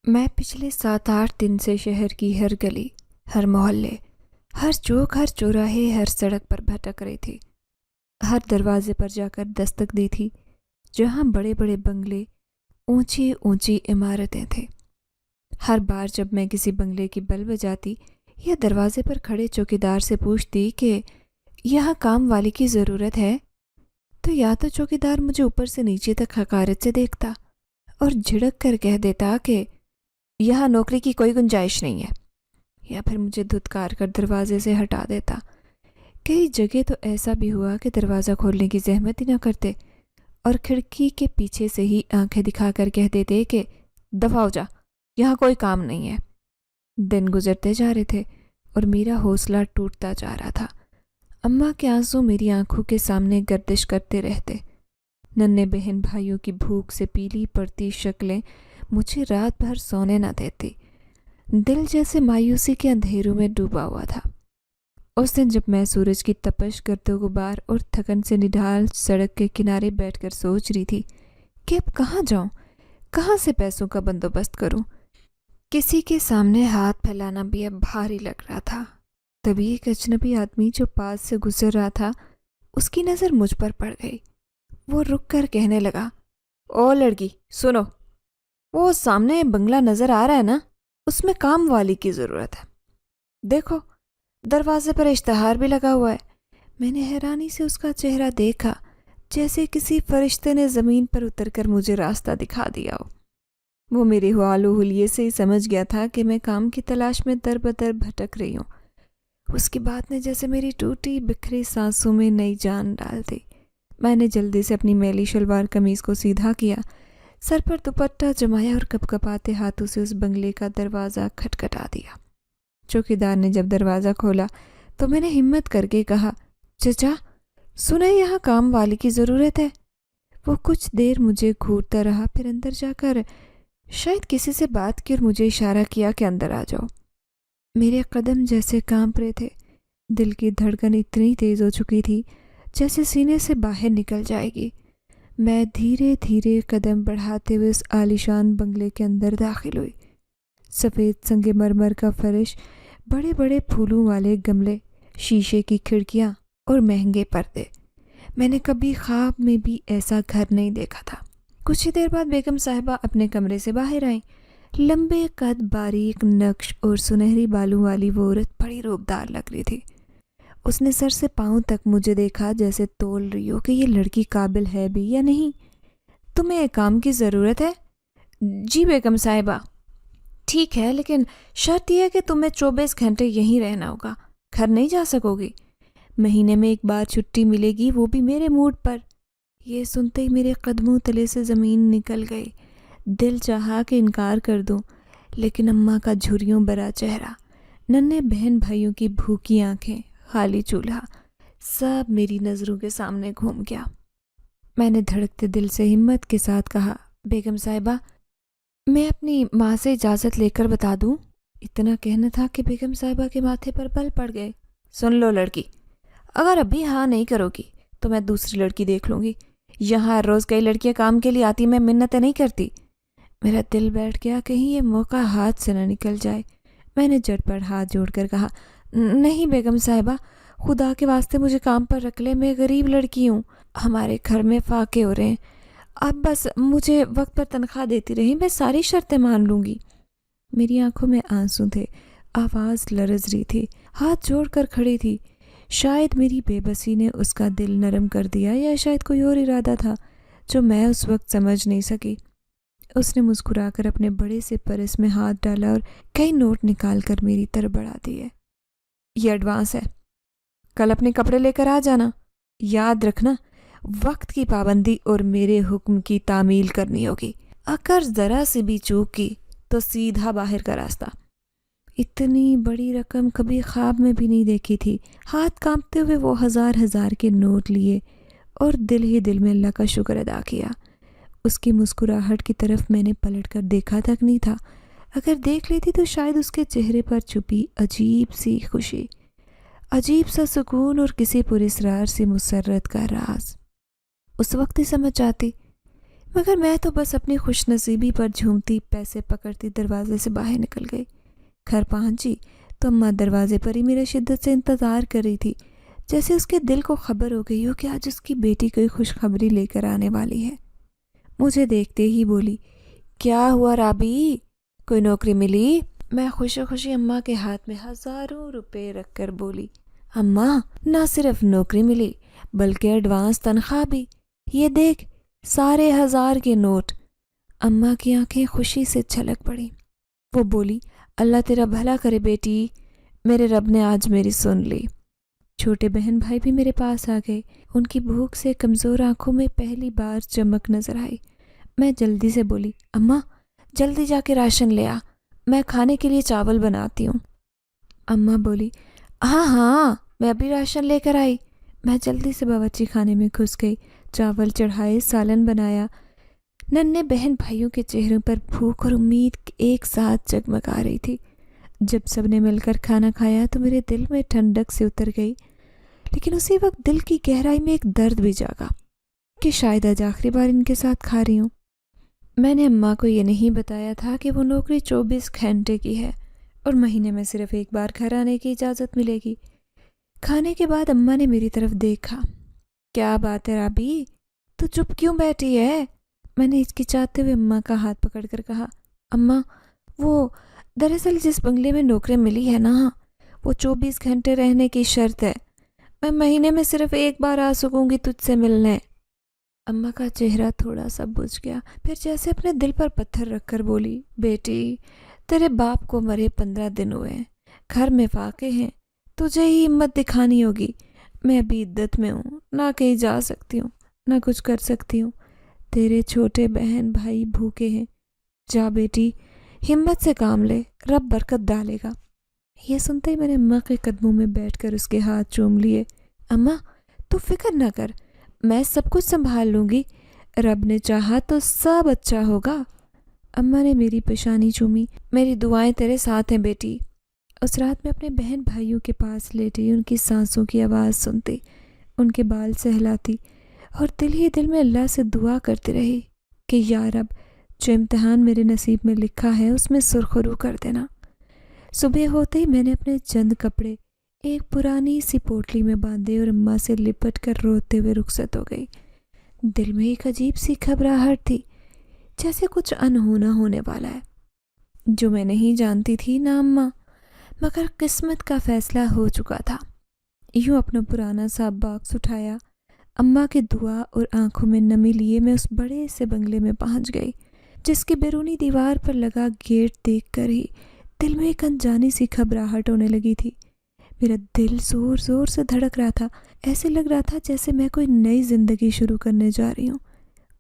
میں پچھلے 7-8 دن سے شہر کی ہر گلی، ہر محلے، ہر چوک، ہر چوراہے، ہر سڑک پر بھٹک رہی تھی۔ ہر دروازے پر جا کر دستک دی تھی، جہاں بڑے بڑے بنگلے، اونچی اونچی عمارتیں تھے۔ ہر بار جب میں کسی بنگلے کی بل بجاتی یا دروازے پر کھڑے چوکیدار سے پوچھتی کہ یہاں کام والی کی ضرورت ہے، تو یا تو چوکیدار مجھے اوپر سے نیچے تک حقارت سے دیکھتا اور جھڑک کر کہہ دیتا کہ یہاں نوکری کی کوئی گنجائش نہیں ہے، یا پھر مجھے دھتکار کر دروازے سے ہٹا دیتا۔ کئی جگہ تو ایسا بھی ہوا کہ دروازہ کھولنے کی زحمت ہی نہ کرتے اور کھڑکی کے پیچھے سے ہی آنکھیں دکھا کر کہہ دیتے کہ دفع ہو جا، یہاں کوئی کام نہیں ہے۔ دن گزرتے جا رہے تھے اور میرا حوصلہ ٹوٹتا جا رہا تھا۔ اماں کے آنسو میری آنکھوں کے سامنے گردش کرتے رہتے۔ ننھے بہن بھائیوں کی بھوک سے پیلی پڑتی شکلیں مجھے رات بھر سونے نہ دیتی۔ دل جیسے مایوسی کے اندھیروں میں ڈوبا ہوا تھا۔ اس دن جب میں سورج کی تپش، گرد و غبار اور تھکن سے نڈھال سڑک کے کنارے بیٹھ کر سوچ رہی تھی کہ اب کہاں جاؤں، کہاں سے پیسوں کا بندوبست کروں، کسی کے سامنے ہاتھ پھیلانا بھی اب بھاری لگ رہا تھا، تبھی ایک اجنبی آدمی جو پاس سے گزر رہا تھا، اس کی نظر مجھ پر پڑ گئی۔ وہ رک کر کہنے لگا، او لڑکی سنو، وہ سامنے بنگلہ نظر آ رہا ہے نا، اس میں کام والی کی ضرورت ہے۔ دیکھو دروازے پر اشتہار بھی لگا ہوا ہے۔ میں نے حیرانی سے اس کا چہرہ دیکھا، جیسے کسی فرشتے نے زمین پر اتر کر مجھے راستہ دکھا دیا ہو۔ وہ میرے حوال و حلیے سے ہی سمجھ گیا تھا کہ میں کام کی تلاش میں در بدر بھٹک رہی ہوں۔ اس کی بات نے جیسے میری ٹوٹی بکھری سانسوں میں نئی جان ڈال دی۔ میں نے جلدی سے اپنی میلی شلوار قمیض کو سیدھا کیا، سر پر دوپٹہ جمایا اور کپ کپاتے ہاتھوں سے اس بنگلے کا دروازہ کھٹکھٹا دیا۔ چوکیدار نے جب دروازہ کھولا تو میں نے ہمت کر کے کہا، چچا سنا یہاں کام والی کی ضرورت ہے۔ وہ کچھ دیر مجھے گھورتا رہا، پھر اندر جا کر شاید کسی سے بات کی اور مجھے اشارہ کیا کہ اندر آ جاؤ۔ میرے قدم جیسے کانپ رہے تھے، دل کی دھڑکن اتنی تیز ہو چکی تھی جیسے سینے سے باہر نکل جائے گی۔ میں دھیرے دھیرے قدم بڑھاتے ہوئے اس عالیشان بنگلے کے اندر داخل ہوئی۔ سفید سنگ مرمر کا فرش، بڑے بڑے پھولوں والے گملے، شیشے کی کھڑکیاں اور مہنگے پردے۔ میں نے کبھی خواب میں بھی ایسا گھر نہیں دیکھا تھا۔ کچھ ہی دیر بعد بیگم صاحبہ اپنے کمرے سے باہر آئیں۔ لمبے قد، باریک نقش اور سنہری بالوں والی وہ عورت بڑی روبدار لگ رہی تھی۔ اس نے سر سے پاؤں تک مجھے دیکھا، جیسے تول رہی ہو کہ یہ لڑکی قابل ہے بھی یا نہیں۔ تمہیں ایک کام کی ضرورت ہے؟ جی بیگم صاحبہ۔ ٹھیک ہے، لیکن شرط یہ ہے کہ تمہیں 24 گھنٹے یہیں رہنا ہوگا، گھر نہیں جا سکو گی۔ مہینے میں ایک بار چھٹی ملے گی، وہ بھی میرے موڈ پر۔ یہ سنتے ہی میرے قدموں تلے سے زمین نکل گئی۔ دل چاہا کہ انکار کر دوں، لیکن اماں کا جھریوں بھرا چہرہ، ننھے بہن بھائیوں کی بھوکی آنکھیں، خالی چولہا، سب میری نظروں کے سامنے گھوم گیا۔ میں نے دھڑکتے دل سے ہمت کے ساتھ کہا، بیگم صاحبہ میں اپنی ماں سے اجازت لے کر بتا دوں۔ اتنا کہنا تھا کہ بیگم صاحبہ کے ماتھے پر بل پڑ گئے۔ سن لو لڑکی، اگر ابھی ہاں نہیں کرو گی تو میں دوسری لڑکی دیکھ لوں گی۔ یہاں ہر روز کئی لڑکیاں کام کے لیے آتی، میں منتیں نہیں کرتی۔ میرا دل بیٹھ گیا، کہیں یہ موقع ہاتھ سے نہ نکل جائے۔ میں نے جھٹ پٹ ہاتھ جوڑ کر کہا، نہیں بیگم صاحبہ، خدا کے واسطے مجھے کام پر رکھ لے، میں غریب لڑکی ہوں، ہمارے گھر میں فاقے ہو رہے ہیں، اب بس مجھے وقت پر تنخواہ دیتی رہی، میں ساری شرطیں مان لوں گی۔ میری آنکھوں میں آنسو تھے، آواز لرز رہی تھی، ہاتھ جوڑ کر کھڑی تھی۔ شاید میری بے بسی نے اس کا دل نرم کر دیا، یا شاید کوئی اور ارادہ تھا جو میں اس وقت سمجھ نہیں سکی۔ اس نے مسکرا کر اپنے بڑے سے پرس میں ہاتھ ڈالا اور کئی نوٹ نکال کر میری طرف بڑھا دیے۔ یہ ایڈوانس ہے، کل اپنے کپڑے لے کر آ جانا۔ یاد رکھنا، وقت کی پابندی اور میرے حکم کی تعمیل کرنی ہوگی۔ اگر ذرا سی بھی چوک کی تو سیدھا باہر کا راستہ۔ اتنی بڑی رقم کبھی خواب میں بھی نہیں دیکھی تھی۔ ہاتھ کانپتے ہوئے وہ ہزار ہزار کے نوٹ لیے اور دل ہی دل میں اللہ کا شکر ادا کیا۔ اس کی مسکراہٹ کی طرف میں نے پلٹ کر دیکھا تک نہیں تھا۔ اگر دیکھ لیتی تو شاید اس کے چہرے پر چھپی عجیب سی خوشی، عجیب سا سکون اور کسی پراسرار سی مسرت کا راز اس وقت ہی سمجھ جاتی۔ مگر میں تو بس اپنی خوش نصیبی پر جھومتی پیسے پکڑتی دروازے سے باہر نکل گئی۔ گھر پہنچی تو اماں دروازے پر ہی میرا شدت سے انتظار کر رہی تھی، جیسے اس کے دل کو خبر ہو گئی ہو کہ آج اس کی بیٹی کوئی خوشخبری لے کر آنے والی ہے۔ مجھے دیکھتے ہی بولی، کیا ہوا رابی، کوئی نوکری ملی؟ میں خوشی خوشی اماں کے ہاتھ میں ہزاروں روپے رکھ کر بولی، اماں نہ صرف نوکری ملی بلکہ ایڈوانس تنخواہ بھی، یہ دیکھ سارے 1000 کے نوٹ۔ اماں کی آنکھیں خوشی سے چھلک پڑی۔ وہ بولی، اللہ تیرا بھلا کرے بیٹی، میرے رب نے آج میری سن لی۔ چھوٹے بہن بھائی بھی میرے پاس آ گئے۔ ان کی بھوک سے کمزور آنکھوں میں پہلی بار چمک نظر آئی۔ میں جلدی سے بولی، اماں جلدی جا کے راشن لے آ، میں کھانے کے لیے چاول بناتی ہوں۔ اماں بولی، ہاں ہاں میں ابھی راشن لے کر آئی۔ میں جلدی سے باورچی خانے میں گھس گئی، چاول چڑھائے، سالن بنایا۔ ننھے بہن بھائیوں کے چہروں پر بھوک اور امید ایک ساتھ جگمگا رہی تھی۔ جب سب نے مل کر کھانا کھایا تو میرے دل میں ٹھنڈک سے اتر گئی، لیکن اسی وقت دل کی گہرائی میں ایک درد بھی جاگا کہ شاید آج آخری بار ان کے ساتھ کھا رہی ہوں۔ میں نے اماں کو یہ نہیں بتایا تھا کہ وہ نوکری 24 گھنٹے کی ہے اور مہینے میں صرف ایک بار گھر آنے کی اجازت ملے گی۔ کھانے کے بعد اماں نے میری طرف دیکھا، کیا بات ہے رابی، تو چپ کیوں بیٹھی ہے؟ میں نے ہچکچاتے ہوئے اماں کا ہاتھ پکڑ کر کہا، اماں وہ دراصل جس بنگلے میں نوکری ملی ہے نا، وہ 24 گھنٹے رہنے کی شرط ہے، میں مہینے میں صرف ایک بار آ سکوں گی تجھ سے ملنے۔ اماں کا چہرہ تھوڑا سا بجھ گیا، پھر جیسے اپنے دل پر پتھر رکھ کر بولی، بیٹی تیرے باپ کو مرے 15 دن ہوئے ہیں، گھر میں فاقے ہیں، تجھے ہی ہمت دکھانی ہوگی۔ میں ابھی عدت میں ہوں، نہ کہیں جا سکتی ہوں، نہ کچھ کر سکتی ہوں، تیرے چھوٹے بہن بھائی بھوکے ہیں، جا بیٹی ہمت سے کام لے، رب برکت ڈالے گا۔ یہ سنتے ہی میں نے اماں کے قدموں میں بیٹھ کر اس کے ہاتھ چوم لیے۔ اماں تو فکر نہ کر، میں سب کچھ سنبھال لوں گی، رب نے چاہا تو سب اچھا ہوگا۔ اماں نے میری پیشانی چومی، میری دعائیں تیرے ساتھ ہیں بیٹی۔ اس رات میں اپنے بہن بھائیوں کے پاس لیٹی ان کی سانسوں کی آواز سنتی، ان کے بال سہلاتی اور دل ہی دل میں اللہ سے دعا کرتی رہی کہ یا رب جو امتحان میرے نصیب میں لکھا ہے اس میں سرخرو کر دینا۔ صبح ہوتے ہی میں نے اپنے چند کپڑے ایک پرانی سی پوٹلی میں باندھے اور اماں سے لپٹ کر روتے ہوئے رخصت ہو گئی۔ دل میں ایک عجیب سی گھبراہٹ تھی، جیسے کچھ انہونا ہونے والا ہے جو میں نہیں جانتی تھی نہ اماں، مگر قسمت کا فیصلہ ہو چکا تھا۔ یوں اپنا پرانا سا باکس اٹھایا، اماں کی دعا اور آنکھوں میں نمی لیے میں اس بڑے سے بنگلے میں پہنچ گئی، جس کی بیرونی دیوار پر لگا گیٹ دیکھ کر ہی دل میں ایک انجانی سی گھبراہٹ ہونے لگی تھی۔ میرا دل زور زور سے دھڑک رہا تھا، ایسے لگ رہا تھا جیسے میں کوئی نئی زندگی شروع کرنے جا رہی ہوں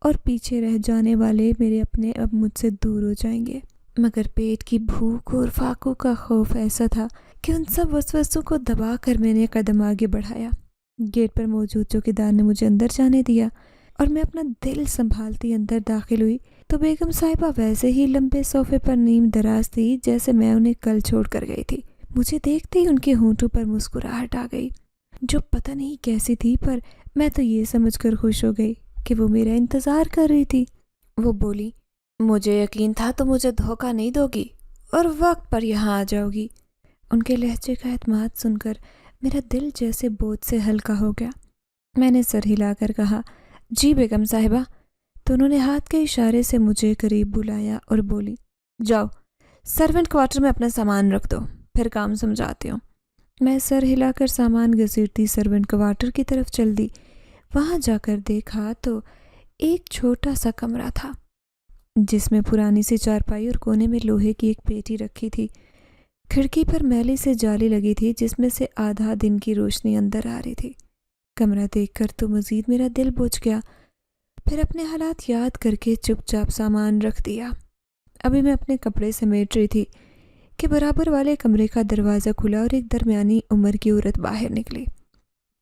اور پیچھے رہ جانے والے میرے اپنے اب مجھ سے دور ہو جائیں گے۔ مگر پیٹ کی بھوک اور فاقوں کا خوف ایسا تھا کہ ان سب وسوسوں کو دبا کر میں نے قدم آگے بڑھایا۔ گیٹ پر موجود چوکیدار نے مجھے اندر جانے دیا اور میں اپنا دل سنبھالتی اندر داخل ہوئی تو بیگم صاحبہ ویسے ہی لمبے صوفے پر نیم دراز تھی جیسے میں انہیں کل چھوڑ کر گئی تھی۔ مجھے دیکھتے ہی ان کے ہونٹوں پر مسکراہٹ آ گئی، جو پتہ نہیں کیسی تھی، پر میں تو یہ سمجھ کر خوش ہو گئی کہ وہ میرا انتظار کر رہی تھی۔ وہ بولی، مجھے یقین تھا تو مجھے دھوکہ نہیں دو گی اور وقت پر یہاں آ جاؤ گی۔ ان کے لہجے کا اعتماد سن کر میرا دل جیسے بوجھ سے ہلکا ہو گیا۔ میں نے سر ہلا کر کہا، جی بیگم صاحبہ، تو انہوں نے ہاتھ کے اشارے سے مجھے قریب بلایا اور بولی، جاؤ سرونٹ کوارٹر میں اپنا سامان رکھ دو، پھر کام سمجھاتی ہوں۔ میں سر ہلا کر سامان گھسیٹتی سرونٹ کوارٹر کی طرف چل دی۔ وہاں جا کر دیکھا تو ایک چھوٹا سا کمرہ تھا جس میں پرانی سی چارپائی اور کونے میں لوہے کی ایک پیٹی رکھی تھی۔ کھڑکی پر میلی سے جالی لگی تھی جس میں سے آدھا دن کی روشنی اندر آ رہی تھی۔ کمرہ دیکھ کر تو مزید میرا دل بوجھ گیا، پھر اپنے حالات یاد کر کے چپ چاپ سامان رکھ دیا۔ ابھی میں اپنے کپڑے سمیٹ رہی تھی کہ برابر والے کمرے کا دروازہ کھلا اور ایک درمیانی عمر کی عورت باہر نکلی۔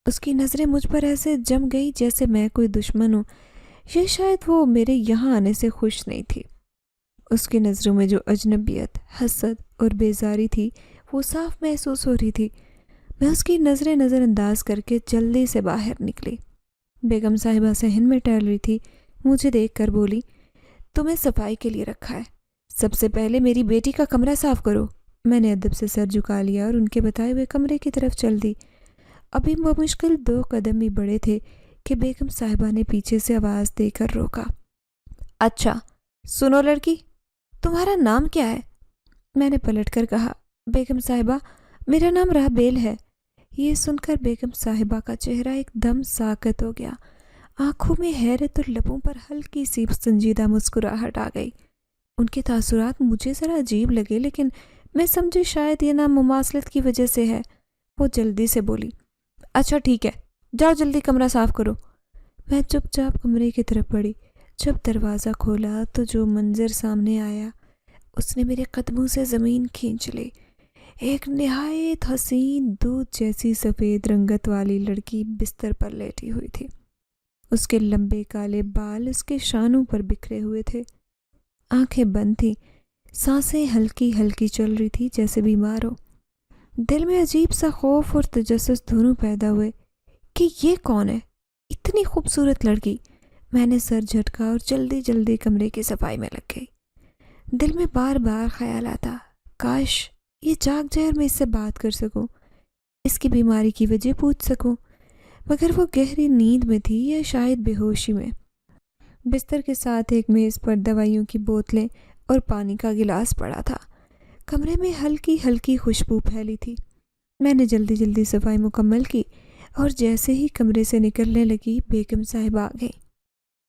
اس کی نظریں مجھ پر ایسے جم گئی جیسے میں کوئی دشمن ہوں، یہ شاید وہ میرے یہاں آنے سے خوش نہیں تھی۔ اس کی نظروں میں جو اجنبیت، حسد اور بیزاری تھی وہ صاف محسوس ہو رہی تھی۔ میں اس کی نظریں نظر انداز کر کے جلدی سے باہر نکلی۔ بیگم صاحبہ صحن میں ٹہل رہی تھی، مجھے دیکھ کر بولی، تمہیں صفائی کے لیے رکھا ہے، سب سے پہلے میری بیٹی کا کمرہ صاف کرو۔ میں نے ادب سے سر جھکا لیا اور ان کے بتائے ہوئے کمرے کی طرف چل دی۔ ابھی بمشکل 2 قدم ہی بڑھے تھے کہ بیگم صاحبہ نے پیچھے سے آواز دے کر روکا۔ اچھا سنو لڑکی، تمہارا نام کیا ہے؟ میں نے پلٹ کر کہا، بیگم صاحبہ میرا نام رابیل ہے۔ یہ سن کر بیگم صاحبہ کا چہرہ ایک دم ساکت ہو گیا، آنکھوں میں حیرت اور لبوں پر ہلکی سی سنجیدہ مسکراہٹ آ گئی۔ ان کے تاثرات مجھے ذرا عجیب لگے، لیکن میں سمجھی شاید یہ نام مماثلت کی وجہ سے ہے۔ وہ جلدی سے بولی، اچھا ٹھیک ہے، جاؤ جلدی کمرہ صاف کرو۔ میں چپ چاپ کمرے کی طرف بڑھی۔ جب دروازہ کھولا تو جو منظر سامنے آیا اس نے میرے قدموں سے زمین کھینچ لی۔ ایک نہایت حسین دودھ جیسی سفید رنگت والی لڑکی بستر پر لیٹی ہوئی تھی۔ اس کے لمبے کالے بال اس کے شانوں پر بکھرے ہوئے تھے، آنکھیں بند تھیں، سانسیں ہلکی ہلکی چل رہی تھی جیسے بیمار ہو۔ دل میں عجیب سا خوف اور تجسس دونوں پیدا ہوئے کہ یہ کون ہے، اتنی خوبصورت لڑکی۔ میں نے سر جھٹکا اور جلدی جلدی کمرے کی صفائی میں لگ گئی۔ دل میں بار بار خیال آتا، کاش یہ جاگ جائے اور میں اس سے بات کر سکوں، اس کی بیماری کی وجہ پوچھ سکوں، مگر وہ گہری نیند میں تھی یا شاید بے ہوشی میں۔ بستر کے ساتھ ایک میز پر دوائیوں کی بوتلیں اور پانی کا گلاس پڑا تھا۔ کمرے میں ہلکی ہلکی خوشبو پھیلی تھی۔ میں نے جلدی جلدی صفائی مکمل کی اور جیسے ہی کمرے سے نکلنے لگی بیگم صاحبہ آ گئی۔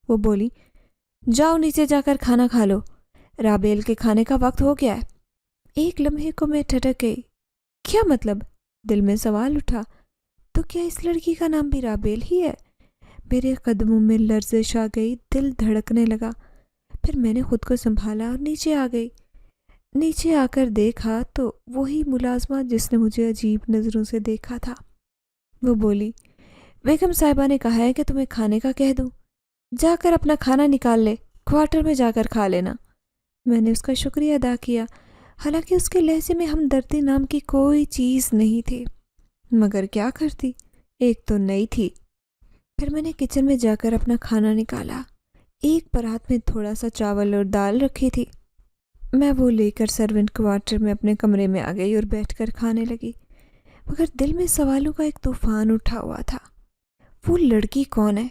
وہ بولی، جاؤ نیچے جا کر کھانا کھا لو، رابیل کے کھانے کا وقت ہو گیا ہے۔ ایک لمحے کو میں ٹھٹک گئی۔ کیا مطلب؟ دل میں سوال اٹھا، تو کیا اس لڑکی کا نام بھی رابیل ہی ہے؟ میرے قدموں میں لرزش آ گئی، دل دھڑکنے لگا۔ پھر میں نے خود کو سنبھالا اور نیچے آ گئی۔ نیچے آ کر دیکھا تو وہی ملازمہ جس نے مجھے عجیب نظروں سے دیکھا تھا۔ وہ بولی، بیگم صاحبہ نے کہا ہے کہ تمہیں کھانے کا کہہ دوں، جا کر اپنا کھانا نکال لے، کوارٹر میں جا کر کھا لینا۔ میں نے اس کا شکریہ ادا کیا، حالانکہ اس کے لہجے میں ہمدردی نام کی کوئی چیز نہیں تھی، مگر کیا کرتی، ایک تو نئی تھی۔ پھر میں نے کچن میں جا کر اپنا کھانا نکالا۔ ایک پرات میں تھوڑا سا چاول اور دال رکھی تھی۔ میں وہ لے کر سرونٹ کوارٹر میں اپنے کمرے میں آ گئی اور بیٹھ کر کھانے لگی، مگر دل میں سوالوں کا ایک طوفان اٹھا ہوا تھا۔ وہ لڑکی کون ہے؟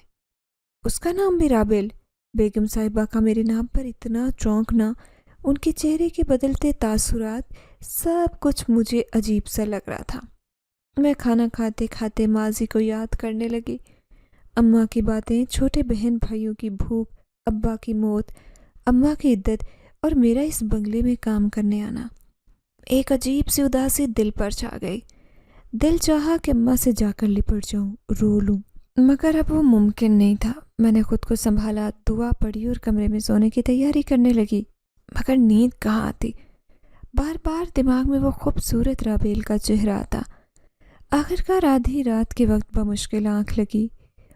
اس کا نام بھی رابیل؟ بیگم صاحبہ کا میرے نام پر اتنا چونکنا، ان کے چہرے کے بدلتے تاثرات، سب کچھ مجھے عجیب سا لگ رہا تھا۔ میں کھانا کھاتے کھاتے ماضی کو یاد کرنے لگی، اماں کی باتیں، چھوٹے بہن بھائیوں کی بھوک، ابا کی موت، اماں کی عدت اور میرا اس بنگلے میں کام کرنے آنا۔ ایک عجیب سی اداسی دل پر چھا گئی۔ دل چاہا کہ اماں سے جا کر لپٹ جاؤں، رو لوں، مگر اب وہ ممکن نہیں تھا۔ میں نے خود کو سنبھالا، دعا پڑھی اور کمرے میں سونے کی تیاری کرنے لگی، مگر نیند کہاں آتی۔ بار بار دماغ میں وہ خوبصورت رابیل کا چہرہ آتا۔ آخرکار آدھی رات کے وقت بمشکل آنکھ لگی،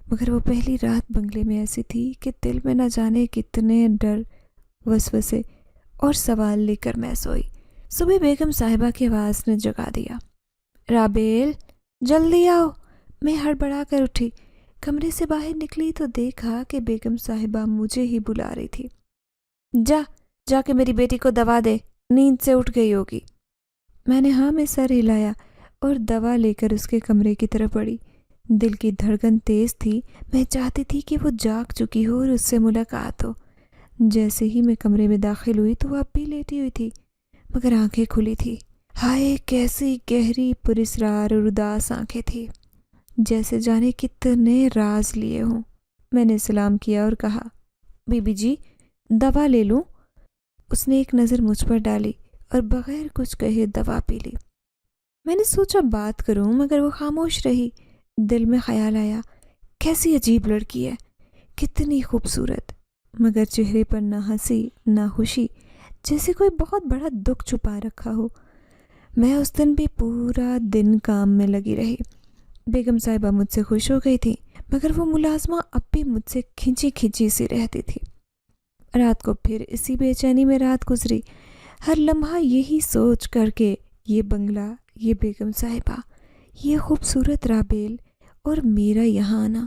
مگر وہ پہلی رات بنگلے میں ایسی تھی کہ دل میں نہ جانے کتنے ڈر، وسوسے اور سوال لے کر میں سوئی۔ صبح بیگم صاحبہ کی آواز نے جگا دیا، رابیل جلدی آؤ۔ میں ہڑبڑا کر اٹھی، کمرے سے باہر نکلی تو دیکھا کہ بیگم صاحبہ مجھے ہی بلا رہی تھی۔ جا کے میری بیٹی کو دوا دے، نیند سے اٹھ گئی ہوگی۔ میں نے ہاں میں سر ہلایا اور دوا لے کر اس کے کمرے کی طرف بڑھی۔ دل کی دھڑکن تیز تھی، میں چاہتی تھی کہ وہ جاگ چکی ہو اور اس سے ملاقات ہو۔ جیسے ہی میں کمرے میں داخل ہوئی تو وہ اب بھی لیٹی ہوئی تھی، مگر آنکھیں کھلی تھی۔ ہائے کیسی گہری پراسرار اور اداس آنکھیں تھی، جیسے جانے کتنے راز لیے ہوں۔ میں نے سلام کیا اور کہا، بی بی جی دوا لے لوں؟ اس نے ایک نظر مجھ پر ڈالی اور بغیر کچھ کہے دوا پی لی۔ میں نے سوچا بات کروں، مگر وہ خاموش رہی۔ دل میں خیال آیا، کیسی عجیب لڑکی ہے، کتنی خوبصورت، مگر چہرے پر نہ ہنسی نہ خوشی، جیسے کوئی بہت بڑا دکھ چھپا رکھا ہو۔ میں اس دن بھی پورا دن کام میں لگی رہی۔ بیگم صاحبہ مجھ سے خوش ہو گئی تھی، مگر وہ ملازمہ اب بھی مجھ سے کھنچی کھنچی سی رہتی تھی۔ رات کو پھر اسی بے چینی میں رات گزری، ہر لمحہ یہی سوچ کر کے یہ بنگلہ، یہ بیگم صاحبہ، یہ خوبصورت رابیل اور میرا یہاں آنا،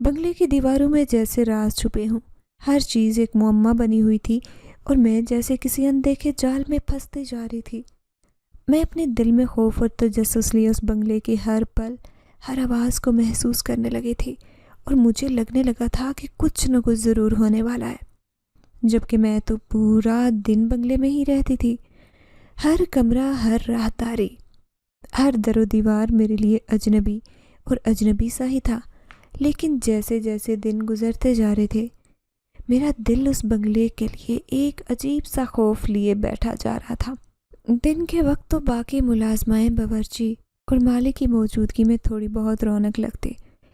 بنگلے کی دیواروں میں جیسے راز چھپے ہوں، ہر چیز ایک معمہ بنی ہوئی تھی اور میں جیسے کسی اندیکھے جال میں پھنستی جا رہی تھی۔ میں اپنے دل میں خوف اور تجسس لیے اس بنگلے کی ہر پل، ہر آواز کو محسوس کرنے لگی تھی، اور مجھے لگنے لگا تھا کہ کچھ نہ کچھ ضرور ہونے والا ہے، جبکہ میں تو پورا دن بنگلے میں ہی رہتی تھی۔ ہر کمرہ، ہر راہداری، ہر در و دیوار میرے لیے اجنبی اور اجنبی سا ہی تھا، لیکن جیسے جیسے دن گزرتے جا رہے تھے میرا دل اس بنگلے کے لیے ایک عجیب سا خوف لیے بیٹھا جا رہا تھا۔ دن کے وقت تو باقی ملازمائیں، باورچی اور مالک کی موجودگی میں تھوڑی بہت رونق لگتی،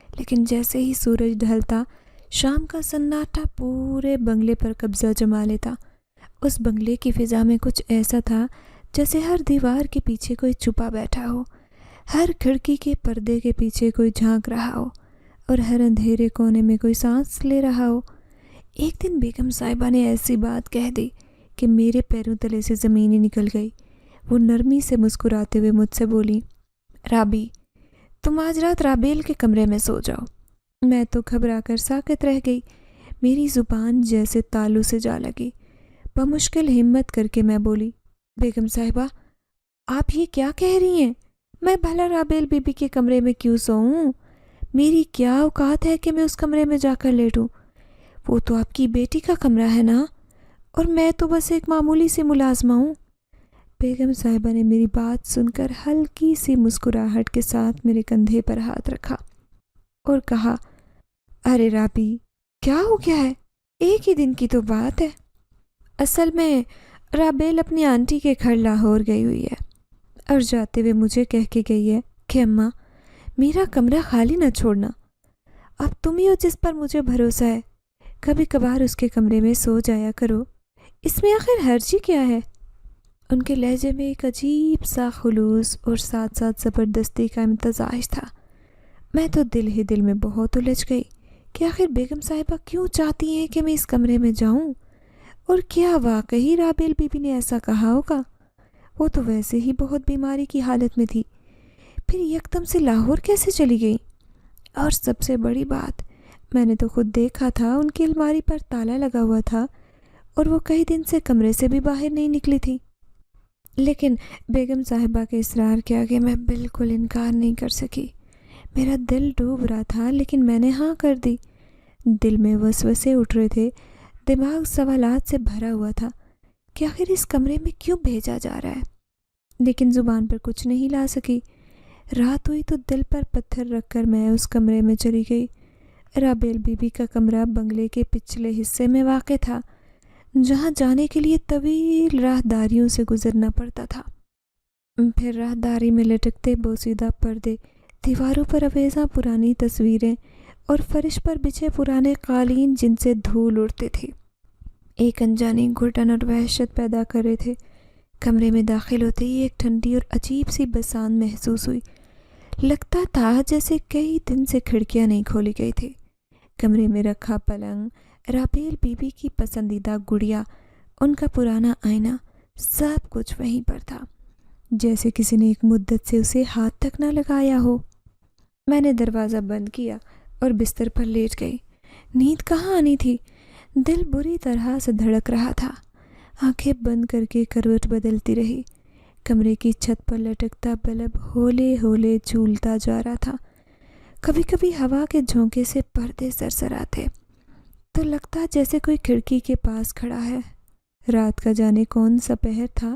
لیکن جیسے ہی سورج ڈھلتا شام کا سناٹا پورے بنگلے پر قبضہ جما لیتا۔ اس بنگلے کی فضا میں کچھ ایسا تھا جیسے ہر دیوار کے پیچھے کوئی چھپا بیٹھا ہو، ہر کھڑکی کے پردے کے پیچھے کوئی جھانک رہا ہو، اور ہر اندھیرے کونے میں کوئی سانس لے رہا ہو۔ ایک دن بیگم صاحبہ نے ایسی بات کہہ دی کہ میرے پیروں تلے سے زمین ہی نکل گئی۔ وہ نرمی سے مسکراتے ہوئے مجھ سے بولی، رابی، تم آج رات رابیل کے کمرے میں سو جاؤ۔ میں تو گھبرا کر ساکت رہ گئی، میری زبان جیسے تالو سے جا لگی۔ بمشکل ہمت کر کے میں بولی، بیگم صاحبہ، آپ یہ کیا کہہ رہی ہیں؟ میں بھلا رابیل بی بی کے کمرے میں کیوں سوؤں؟ میری کیا اوقات ہے کہ میں اس کمرے میں جا کر لیٹوں؟ وہ تو آپ کی بیٹی کا کمرہ ہے نا، اور میں تو بس ایک معمولی سی ملازمہ ہوں۔ بیگم صاحبہ نے میری بات سن کر ہلکی سی مسکراہٹ کے ساتھ میرے کندھے پر ہاتھ رکھا اور کہا، ارے رابی، کیا ہو گیا ہے؟ ایک ہی دن کی تو بات ہے۔ اصل میں رابیل اپنی آنٹی کے گھر لاہور گئی ہوئی ہے، اور جاتے ہوئے مجھے کہہ کے گئی ہے کہ اماں، میرا کمرہ خالی نہ چھوڑنا۔ اب تم ہی ہو جس پر مجھے بھروسہ ہے، کبھی کبھار اس کے کمرے میں سو جایا کرو، اس میں آخر حرج کیا ہے؟ ان کے لہجے میں ایک عجیب سا خلوص اور ساتھ ساتھ زبردستی کا امتزاج تھا۔ میں تو دل ہی دل میں بہت الجھ گئی کہ آخر بیگم صاحبہ کیوں چاہتی ہیں کہ میں اس کمرے میں جاؤں، اور کیا واقعی رابیل بی بی نے ایسا کہا ہوگا؟ وہ تو ویسے ہی بہت بیماری کی حالت میں تھی، پھر یکدم سے لاہور کیسے چلی گئی؟ اور سب سے بڑی بات، میں نے تو خود دیکھا تھا ان کی الماری پر تالا لگا ہوا تھا، اور وہ کئی دن سے کمرے سے بھی باہر نہیں نکلی تھی۔ لیکن بیگم صاحبہ کے اصرار کے آگے میں بالکل انکار نہیں کر سکی۔ میرا دل ڈوب رہا تھا، لیکن میں نے ہاں کر دی۔ دل میں وسوسے اٹھ رہے تھے، دماغ سوالات سے بھرا ہوا تھا کہ آخر اس کمرے میں کیوں بھیجا جا رہا ہے، لیکن زبان پر کچھ نہیں لا سکی۔ رات ہوئی تو دل پر پتھر رکھ کر میں اس کمرے میں چلی گئی۔ رابیل بی بی کا کمرہ بنگلے کے پچھلے حصے میں واقع تھا، جہاں جانے کے لیے طویل راہداریوں سے گزرنا پڑتا تھا۔ پھر راہداری میں لٹکتے بوسیدہ پردے، دیواروں پر آویزاں پرانی تصویریں، اور فرش پر بچھے پرانے قالین جن سے دھول اڑتی تھی، ایک انجانی گھٹن اور وحشت پیدا کر رہے تھے۔ کمرے میں داخل ہوتے ہی ایک ٹھنڈی اور عجیب سی بساند محسوس ہوئی، لگتا تھا جیسے کئی دن سے کھڑکیاں نہیں کھولی گئی تھی۔ کمرے میں رکھا پلنگ، رابیل بی بی کی پسندیدہ گڑیا، ان کا پرانا آئینہ، سب کچھ وہیں پر تھا، جیسے کسی نے ایک مدت سے اسے ہاتھ تک نہ لگایا ہو۔ میں نے دروازہ بند کیا اور بستر پر لیٹ گئی۔ نیند کہاں آنی تھی، دل بری طرح سے دھڑک رہا تھا۔ آنکھیں بند کر کے کروٹ بدلتی رہی۔ کمرے کی چھت پر لٹکتا بلب ہولے ہولے جھولتا جا رہا تھا۔ کبھی کبھی ہوا کے جھونکے سے پردے سرسراتے تو لگتا جیسے کوئی کھڑکی کے پاس کھڑا ہے۔ رات کا جانے کون سا پہر تھا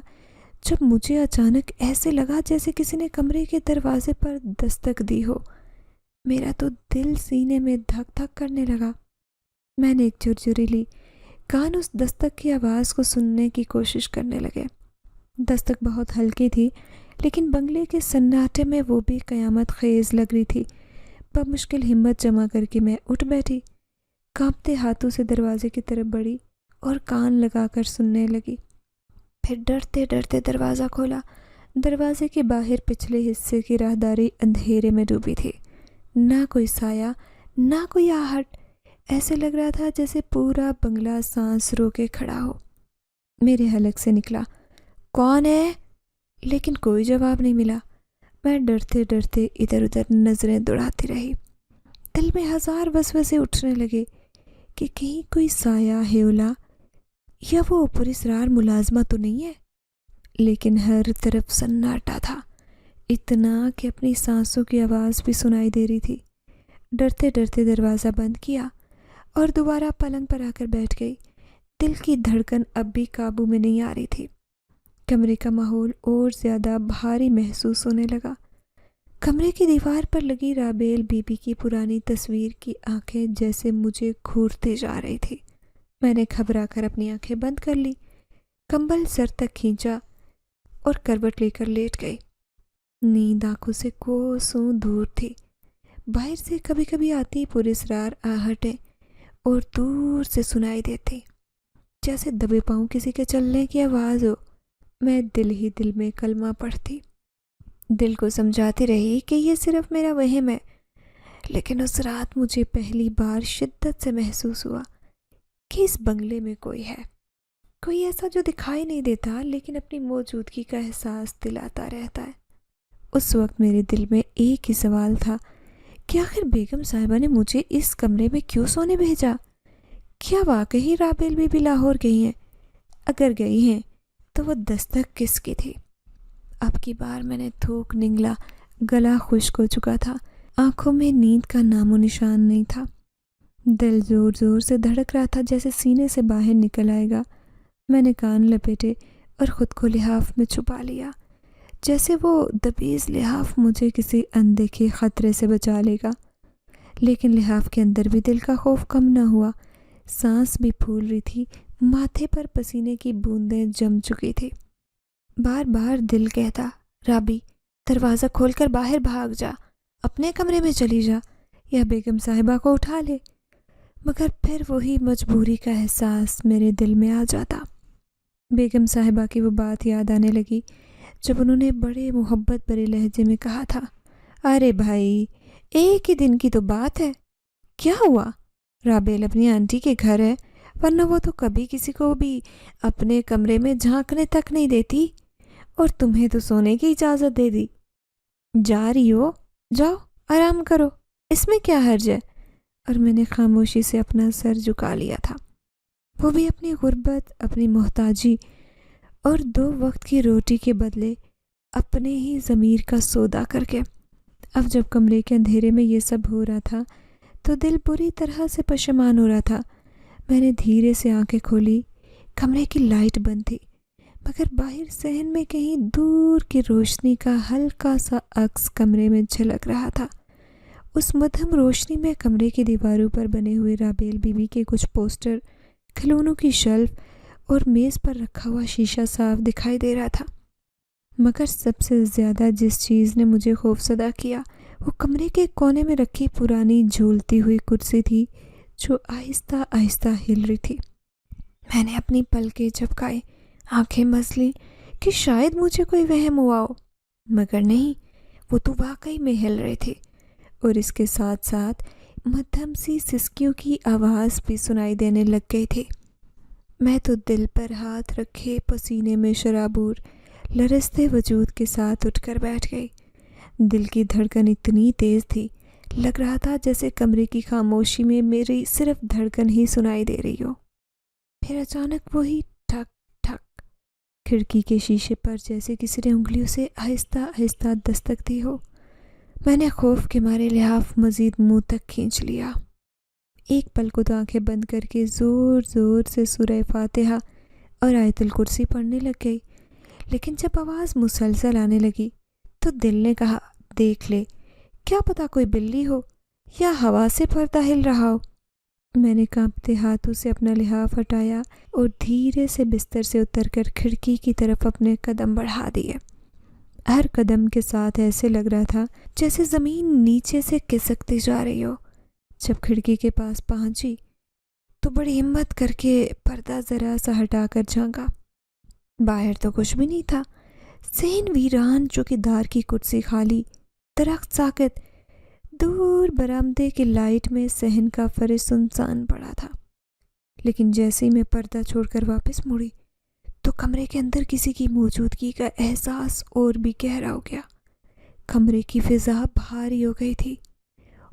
جب مجھے اچانک ایسے لگا جیسے کسی نے کمرے کے دروازے پر دستک دی ہو۔ میرا تو دل سینے میں دھک دھک کرنے لگا۔ میں نے ایک جھرجھری لی، کان اس دستک کی آواز کو سننے کی کوشش کرنے لگے۔ دستک بہت ہلکی تھی، لیکن بنگلے کے سناٹے میں وہ بھی قیامت خیز لگ رہی تھی۔ بمشکل ہمت جمع کر کے میں اٹھ بیٹھی، کانپتے ہاتھوں سے دروازے کی طرف بڑھی اور کان لگا کر سننے لگی۔ پھر ڈرتے ڈرتے دروازہ کھولا۔ دروازے کے باہر پچھلے حصے کی راہداری اندھیرے میں ڈوبی تھی، نہ کوئی سایہ، نہ کوئی آہٹ۔ ایسے لگ رہا تھا جیسے پورا بنگلہ سانس رو کے کھڑا ہو۔ میرے حلق سے نکلا، کون ہے؟ لیکن کوئی جواب نہیں ملا۔ میں ڈرتے ڈرتے ادھر ادھر نظریں دوڑاتی رہی۔ دل میں ہزار وسوسے اٹھنے لگے کہ کہیں کوئی سایہ ہیولا یا وہ پراسرار ملازمہ تو نہیں ہے، لیکن ہر طرف سناٹا تھا، اتنا کہ اپنی سانسوں کی آواز بھی سنائی دے رہی تھی۔ ڈرتے ڈرتے دروازہ بند کیا اور دوبارہ پلنگ پر آ کر بیٹھ گئی۔ دل کی دھڑکن اب بھی قابو میں نہیں آ رہی تھی۔ کمرے کا ماحول اور زیادہ بھاری محسوس ہونے لگا۔ کمرے کی دیوار پر لگی رابیل بی بی کی پرانی تصویر کی آنکھیں جیسے مجھے گھورتی جا رہی تھی۔ میں نے گھبرا کر اپنی آنکھیں بند کر لی، کمبل سر تک کھینچا اور کروٹ لے کر لیٹ گئی۔ نیند آنکھوں سے کوسوں دور تھی۔ باہر سے کبھی کبھی آتی پراسرار آہٹیں اور دور سے سنائی دیتی، جیسے دبے پاؤں کسی کے چلنے کی آواز ہو۔ میں دل ہی دل میں کلمہ پڑھتی، دل کو سمجھاتی رہی کہ یہ صرف میرا وہم ہے، لیکن اس رات مجھے پہلی بار شدت سے محسوس ہوا کہ اس بنگلے میں کوئی ہے، کوئی ایسا جو دکھائی نہیں دیتا لیکن اپنی موجودگی کا احساس دلاتا رہتا ہے۔ اس وقت میرے دل میں ایک ہی سوال تھا کہ آخر بیگم صاحبہ نے مجھے اس کمرے میں کیوں سونے بھیجا؟ کیا واقعی رابیل بی بی لاہور گئی ہیں؟ اگر گئی ہیں تو وہ دستک کس کی تھی؟ اب کی بار میں نے تھوک نگلا، گلا خشک ہو چکا تھا، آنکھوں میں نیند کا نام و نشان نہیں تھا۔ دل زور زور سے دھڑک رہا تھا جیسے سینے سے باہر نکل آئے گا۔ میں نے کان لپیٹے اور خود کو لحاف میں چھپا لیا، جیسے وہ دبیز لحاف مجھے کسی اندیکھے خطرے سے بچا لے گا۔ لیکن لحاف کے اندر بھی دل کا خوف کم نہ ہوا، سانس بھی پھول رہی تھی، ماتھے پر پسینے کی بوندیں جم چکی تھی۔ بار بار دل کہتا، رابی دروازہ کھول کر باہر بھاگ جا، اپنے کمرے میں چلی جا یا بیگم صاحبہ کو اٹھا لے، مگر پھر وہی مجبوری کا احساس میرے دل میں آ جاتا۔ بیگم صاحبہ کی وہ بات یاد آنے لگی جب انہوں نے بڑے محبت بھرے لہجے میں کہا تھا، ارے بھائی ایک ہی دن کی تو بات ہے، کیا ہوا؟ رابیل اپنی آنٹی کے گھر ہے، ورنہ وہ تو کبھی کسی کو بھی اپنے کمرے میں جھانکنے تک نہیں دیتی، اور تمہیں تو سونے کی اجازت دے دی۔ جا رہی ہو، جاؤ آرام کرو، اس میں کیا حرج ہے؟ اور میں نے خاموشی سے اپنا سر جھکا لیا تھا، وہ بھی اپنی غربت، اپنی محتاجی اور 2 وقت کی روٹی کے بدلے اپنے ہی ضمیر کا سودا کر کے۔ اب جب کمرے کے اندھیرے میں یہ سب ہو رہا تھا تو دل بری طرح سے پشیمان ہو رہا تھا۔ میں نے دھیرے سے آنکھیں کھولی، کمرے کی لائٹ بند تھی، مگر باہر صحن میں کہیں دور کی روشنی کا ہلکا سا عکس کمرے میں جھلک رہا تھا۔ اس مدھم روشنی میں کمرے کی دیواروں پر بنے ہوئے رابیل بی بی کے کچھ پوسٹر، کھلونوں کی شیلف اور میز پر رکھا ہوا شیشہ صاف دکھائی دے رہا تھا۔ مگر سب سے زیادہ جس چیز نے مجھے خوفزدہ کیا وہ کمرے کے کونے میں رکھی پرانی جھولتی ہوئی کرسی تھی جو آہستہ آہستہ ہل رہی تھی۔ میں نے اپنی پلکیں جھپکائی، آنکھیں مسلی کہ شاید مجھے کوئی وہم ہوا ہو، مگر نہیں، وہ تو واقعی میں ہل رہی تھی، اور اس کے ساتھ ساتھ مدھم سی سسکیوں کی آواز بھی سنائی دینے لگ گئی تھی۔ میں تو دل پر ہاتھ رکھے پسینے میں شرابور لرزتے وجود کے ساتھ اٹھ کر بیٹھ گئی۔ دل کی دھڑکن اتنی تیز تھی، لگ رہا تھا جیسے کمرے کی خاموشی میں میری صرف دھڑکن ہی سنائی دے رہی ہو۔ پھر اچانک وہی ٹھک ٹھک کھڑکی کے شیشے پر جیسے کسی نے انگلیوں سے آہستہ آہستہ دستک دی ہو۔ میں نے خوف کے مارے لحاف مزید منہ تک کھینچ لیا۔ ایک پل کو تو آنکھیں بند کر کے زور زور سے سورہ فاتحہ اور آیت الکرسی پڑھنے لگ گئی، لیکن جب آواز مسلسل آنے لگی تو دل نے کہا، دیکھ لے، کیا پتا کوئی بلی ہو یا ہوا سے پردہ ہل رہا ہو۔ میں نے کانپتے ہاتھوں سے اپنا لحاف ہٹایا اور دھیرے سے بستر سے اتر کر کھڑکی کی طرف اپنے قدم بڑھا دیے۔ ہر قدم کے ساتھ ایسے لگ رہا تھا جیسے زمین نیچے سے کھسکتی جا رہی ہو۔ جب کھڑکی کے پاس پہنچی تو بڑی ہمت کر کے پردہ ذرا سا ہٹا کر جھانکا۔ باہر تو کچھ بھی نہیں تھا، صحن ویران، چوکیدار کی کرسی خالی، درخت ساکت، دور برآمدے کی لائٹ میں صحن کا فرش سنسان پڑا تھا۔ لیکن جیسے ہی میں پردہ چھوڑ کر واپس مڑی تو کمرے کے اندر کسی کی موجودگی کا احساس اور بھی گہرا ہو گیا۔ کمرے کی فضا بھاری ہو گئی تھی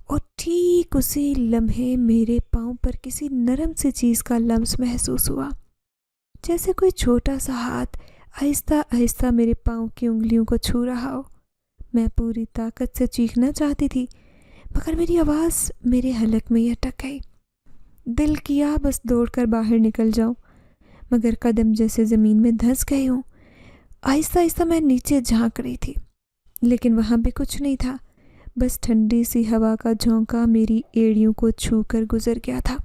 اور ٹھیک اسی لمحے میرے پاؤں پر کسی نرم سی چیز کا لمس محسوس ہوا، جیسے کوئی چھوٹا سا ہاتھ آہستہ آہستہ میرے پاؤں کی انگلیوں کو چھو رہا ہو۔ میں پوری طاقت سے چیخنا چاہتی تھی، مگر میری آواز میرے حلق میں ہی اٹک گئی۔ دل کیا بس دوڑ کر باہر نکل جاؤں، مگر قدم جیسے زمین میں دھنس گئے ہوں۔ آہستہ آہستہ میں نیچے جھانک رہی تھی، لیکن وہاں بھی کچھ نہیں تھا، بس ٹھنڈی سی ہوا کا جھونکا میری ایڑیوں کو چھو کر گزر گیا تھا۔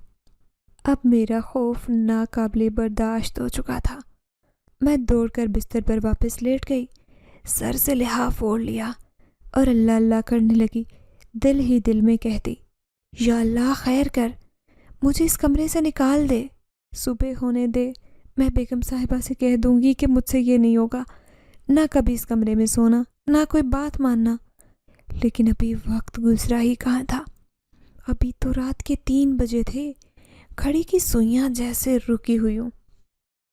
اب میرا خوف ناقابل برداشت ہو چکا تھا۔ میں دوڑ کر بستر پر واپس لیٹ گئی، سر سے لحاف اوڑھ لیا اور اللہ اللہ کرنے لگی، دل ہی دل میں کہتی، یا اللہ خیر کر، مجھے اس کمرے سے نکال دے، صبح ہونے دے، میں بیگم صاحبہ سے کہہ دوں گی کہ مجھ سے یہ نہیں ہوگا، نہ کبھی اس کمرے میں سونا، نہ کوئی بات ماننا۔ لیکن ابھی وقت گزرا ہی کہاں تھا، ابھی تو رات کے 3 بجے تھے، گھڑی کی سوئیاں جیسے رکی ہوئی ہوں۔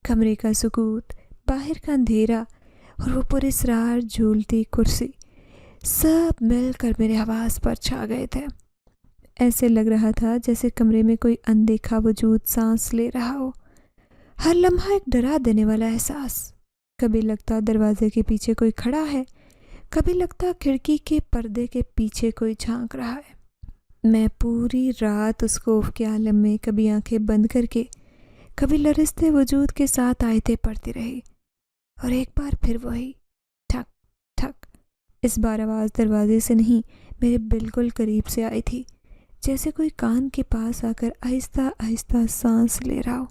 کمرے کا سکوت، باہر کا اندھیرا اور وہ پراسرار جھولتی کرسی، سب مل کر میرے حواس پر چھا گئے تھے۔ ایسے لگ رہا تھا جیسے کمرے میں کوئی اندیکھا وجود سانس لے رہا ہو، ہر لمحہ ایک ڈرا دینے والا احساس۔ کبھی لگتا دروازے کے پیچھے کوئی کھڑا ہے، کبھی لگتا کھڑکی کے پردے کے پیچھے کوئی جھانک رہا ہے۔ میں پوری رات اس خوف کے عالم میں کبھی آنکھیں بند کر کے، کبھی لرزتے وجود کے ساتھ آیتیں پڑھتی رہی، اور ایک بار پھر وہی ٹھک ٹھک۔ اس بار آواز دروازے سے نہیں، میرے بالکل قریب سے آئی تھی، جیسے کوئی کان کے پاس آ کر آہستہ آہستہ سانس لے رہا ہو۔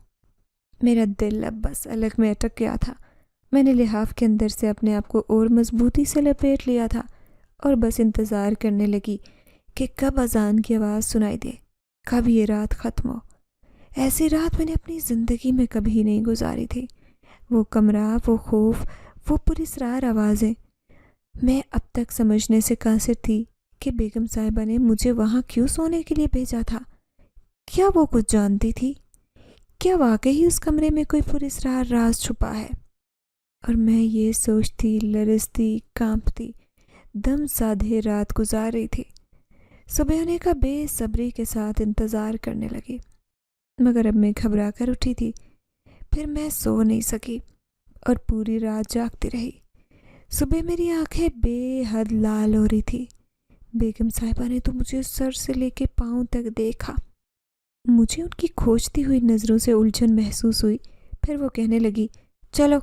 میرا دل اب بس الگ میں اٹک گیا تھا۔ میں نے لحاف کے اندر سے اپنے آپ کو اور مضبوطی سے لپیٹ لیا تھا اور بس انتظار کرنے لگی کہ کب اذان کی آواز سنائی دے، کب یہ رات ختم ہو۔ ایسی رات میں نے اپنی زندگی میں کبھی نہیں گزاری تھی۔ وہ کمرہ، وہ خوف، وہ پراسرار آوازیں، میں اب تک سمجھنے سے قاصر تھی کہ بیگم صاحبہ نے مجھے وہاں کیوں سونے کے لیے بھیجا تھا۔ کیا وہ کچھ جانتی تھی؟ کیا واقعی اس کمرے میں کوئی پراسرار راز چھپا ہے؟ اور میں یہ سوچتی، لرزتی، کانپتی، دم سادھے رات گزار رہی تھی۔ صبح ہونے کا بے صبری کے ساتھ انتظار کرنے لگی، مگر اب میں گھبرا کر اٹھی تھی۔ پھر میں سو نہیں سکی اور پوری رات جاگتی رہی۔ صبح میری آنکھیں بے حد لال ہو رہی تھی۔ بیگم صاحبہ نے تو مجھے سر سے لے کے پاؤں تک دیکھا۔ مجھے ان کی کھوجتی ہوئی نظروں سے الجھن محسوس ہوئی۔ پھر وہ کہنے لگی، چلو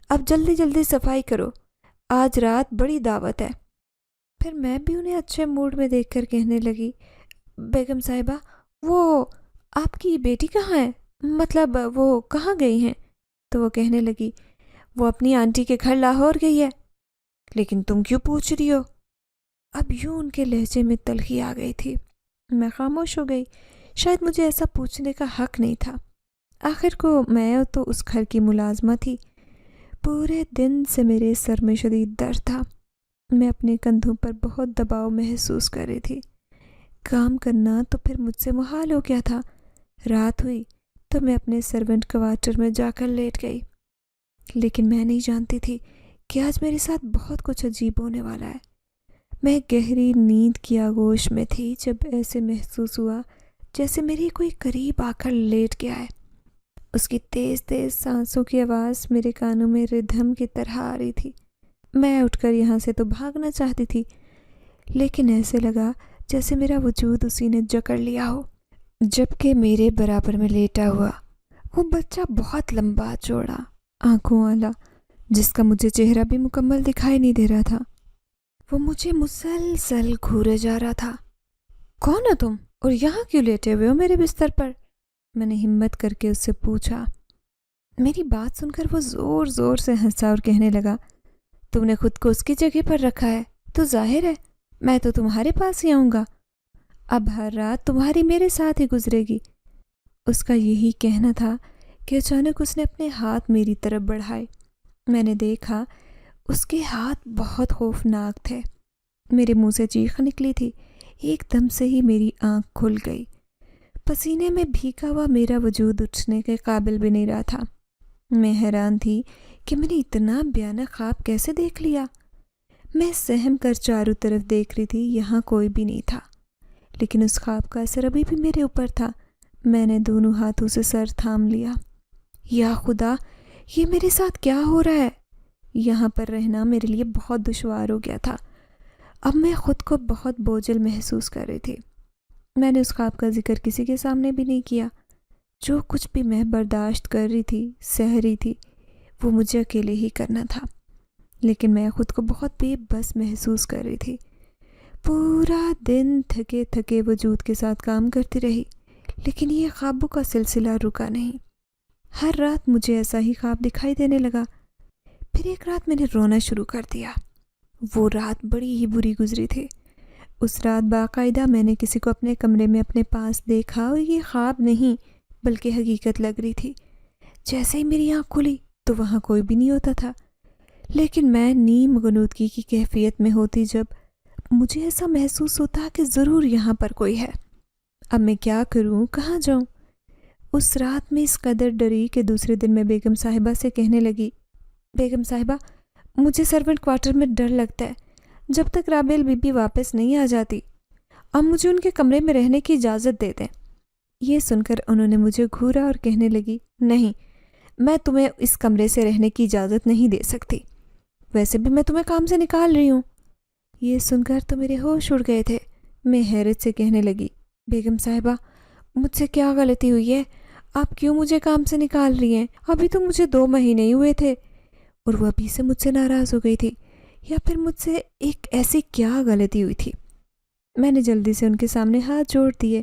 اب جلدی جلدی صفائی کرو، آج رات بڑی دعوت ہے۔ پھر میں بھی انہیں اچھے موڈ میں دیکھ کر کہنے لگی، بیگم صاحبہ وہ آپ کی بیٹی کہاں ہے؟ مطلب وہ کہاں گئی ہیں؟ تو وہ کہنے لگی، وہ اپنی آنٹی کے گھر لاہور گئی ہے۔ لیکن تم کیوں پوچھ رہی ہو؟ اب یوں ان کے لہجے میں تلخی آ گئی تھی۔ میں خاموش ہو گئی، شاید مجھے ایسا پوچھنے کا حق نہیں تھا۔ آخر کو میں تو اس گھر کی ملازمہ تھی۔ پورے دن سے میرے سر میں شدید درد تھا۔ میں اپنے کندھوں پر بہت دباؤ محسوس کر رہی تھی۔ کام کرنا تو پھر مجھ سے محال ہو گیا تھا۔ رات ہوئی تو میں اپنے سرونٹ کوارٹر میں جا کر لیٹ گئی، لیکن میں نہیں جانتی تھی کہ آج میرے ساتھ بہت کچھ عجیب ہونے والا ہے۔ میں گہری نیند کی آغوش میں تھی جب ایسے محسوس ہوا جیسے میری کوئی قریب آ کر لیٹ گیا ہے۔ اس کی تیز تیز سانسوں کی آواز میرے کانوں میں ردھم کی طرح آ رہی تھی۔ میں اٹھ کر یہاں سے تو بھاگنا چاہتی تھی، لیکن ایسے لگا جیسے میرا وجود اسی نے جکڑ لیا ہو، جبکہ میرے برابر میں لیٹا ہوا وہ بچہ بہت لمبا چوڑا آنکھوں والا، جس کا مجھے چہرہ بھی مکمل دکھائی نہیں دے رہا تھا، وہ مجھے مسلسل گھورے جا رہا تھا۔ کون ہو تم اور یہاں کیوں لیٹے ہوئے ہو میرے بستر پر؟ میں نے ہمت کر کے اس سے پوچھا۔ میری بات سن کر وہ زور زور سے ہنسا اور کہنے لگا، تم نے خود کو اس کی جگہ پر رکھا ہے تو ظاہر ہے میں تو تمہارے پاس ہی آؤں گا، اب ہر رات تمہاری میرے ساتھ ہی گزرے گی۔ اس کا یہی کہنا تھا کہ اچانک اس نے اپنے ہاتھ میری طرف بڑھائے۔ میں نے دیکھا اس کے ہاتھ بہت خوفناک تھے۔ میرے منہ سے چیخ نکلی تھی، ایک دم سے ہی میری آنکھ کھل گئی۔ پسینے میں بھیگا ہوا میرا وجود اٹھنے کے قابل بھی نہیں رہا تھا۔ میں حیران تھی کہ میں نے اتنا بھیانک خواب کیسے دیکھ لیا۔ میں سہم کر چاروں طرف دیکھ رہی تھی، یہاں کوئی بھی نہیں تھا، لیکن اس خواب کا اثر ابھی بھی میرے اوپر تھا۔ میں نے دونوں ہاتھوں سے سر تھام لیا۔ یا خدا، یہ میرے ساتھ کیا ہو رہا ہے؟ یہاں پر رہنا میرے لیے بہت دشوار ہو گیا تھا۔ اب میں خود کو بہت بوجھل محسوس کر رہی تھی۔ میں نے اس خواب کا ذکر کسی کے سامنے بھی نہیں کیا۔ جو کچھ بھی میں برداشت کر رہی تھی، سہ رہی تھی، وہ مجھے اکیلے ہی کرنا تھا، لیکن میں خود کو بہت بے بس محسوس کر رہی تھی۔ پورا دن تھکے تھکے وجود کے ساتھ کام کرتی رہی، لیکن یہ خوابوں کا سلسلہ رکا نہیں۔ ہر رات مجھے ایسا ہی خواب دکھائی دینے لگا۔ پھر ایک رات میں نے رونا شروع کر دیا۔ وہ رات بڑی ہی بری گزری تھی۔ اس رات باقاعدہ میں نے کسی کو اپنے کمرے میں اپنے پاس دیکھا، اور یہ خواب نہیں بلکہ حقیقت لگ رہی تھی۔ جیسے ہی میری آنکھ کھلی تو وہاں کوئی بھی نہیں ہوتا تھا، لیکن میں نیم غنودگی کی کیفیت میں ہوتی جب مجھے ایسا محسوس ہوتا کہ ضرور یہاں پر کوئی ہے۔ اب میں کیا کروں، کہاں جاؤں؟ اس رات میں اس قدر ڈری کہ دوسرے دن میں بیگم صاحبہ سے کہنے لگی، بیگم صاحبہ، مجھے سرونٹ کوارٹر میں ڈر لگتا ہے جب تک رابیل بی بی واپس نہیں آ جاتی۔ اب مجھے ان کے کمرے میں رہنے کی اجازت دے دیں۔ یہ سن کر انہوں نے مجھے گھورا اور کہنے لگی، نہیں، میں تمہیں اس کمرے سے رہنے کی اجازت نہیں دے سکتی، ویسے بھی میں تمہیں کام سے نکال رہی ہوں۔ یہ سن کر تو میرے ہوش اڑ گئے تھے۔ میں حیرت سے کہنے لگی، بیگم صاحبہ، مجھ سے کیا غلطی ہوئی ہے؟ آپ کیوں مجھے کام سے نکال رہی ہیں؟ ابھی تو مجھے 2 مہینے ہی ہوئے تھے۔ اور وہ ابھی سے مجھ سے ناراض ہو گئی تھی، یا پھر مجھ سے ایک ایسی کیا غلطی ہوئی تھی؟ میں نے جلدی سے ان کے سامنے ہاتھ جوڑ دیے۔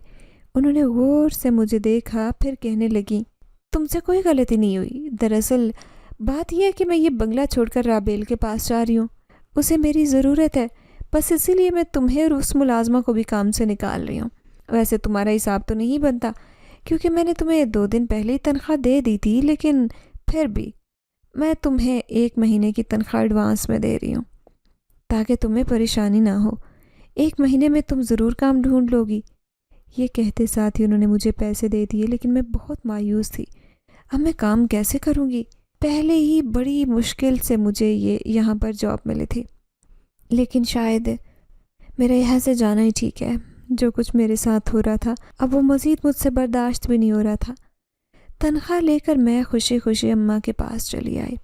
انہوں نے غور سے مجھے دیکھا، پھر کہنے لگی، تم سے کوئی غلطی نہیں ہوئی۔ دراصل بات یہ ہے کہ میں یہ بنگلہ چھوڑ کر رابیل کے پاس جا رہی ہوں، اسے میری ضرورت ہے، بس اسی لیے میں تمہیں اور اس ملازمہ کو بھی کام سے نکال رہی ہوں۔ ویسے تمہارا حساب تو نہیں بنتا، کیونکہ میں نے تمہیں 2 دن پہلے ہی تنخواہ دے دی تھی، لیکن پھر بھی میں تمہیں 1 مہینے کی تنخواہ ایڈوانس میں دے رہی ہوں تاکہ تمہیں پریشانی نہ ہو۔ 1 مہینے میں تم ضرور کام ڈھونڈ لو گی۔ یہ کہتے ساتھ ہی انہوں نے مجھے پیسے دے دیے، لیکن میں بہت مایوس تھی۔ اب میں کام کیسے کروں گی؟ پہلے ہی بڑی مشکل سے مجھے یہاں پر جاب ملی تھی، لیکن شاید میرا یہاں سے جانا ہی ٹھیک ہے۔ جو کچھ میرے ساتھ ہو رہا تھا اب وہ مزید مجھ سے برداشت بھی نہیں ہو رہا تھا۔ تنخواہ لے کر میں خوشی خوشی اماں کے پاس چلی آئی۔